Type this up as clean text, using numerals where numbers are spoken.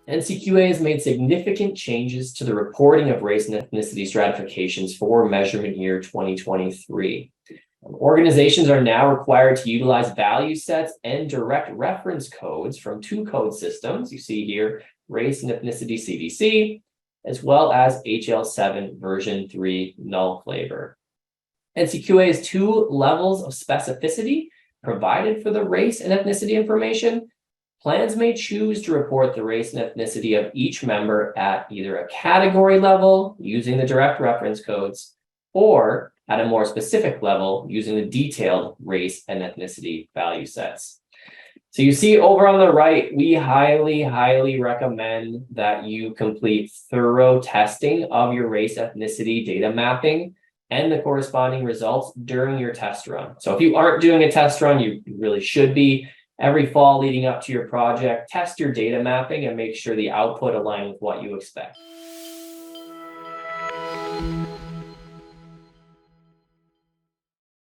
NCQA has made significant changes to the reporting of race and ethnicity stratifications for measurement year 2023. Organizations are now required to utilize value sets and direct reference codes from two code systems. You see here, Race and Ethnicity CDC, as well as HL7 version 3 null flavor. NCQA has two levels of specificity provided for the race and ethnicity information. Plans may choose to report the race and ethnicity of each member at either a category level using the direct reference codes, or at a more specific level using the detailed race and ethnicity value sets. So you see over on the right, we highly recommend that you complete thorough testing of your race ethnicity data mapping and the corresponding results during your test run. So if you aren't doing a test run, you really should be. Every fall leading up to your project, test your data mapping and make sure the output aligns with what you expect.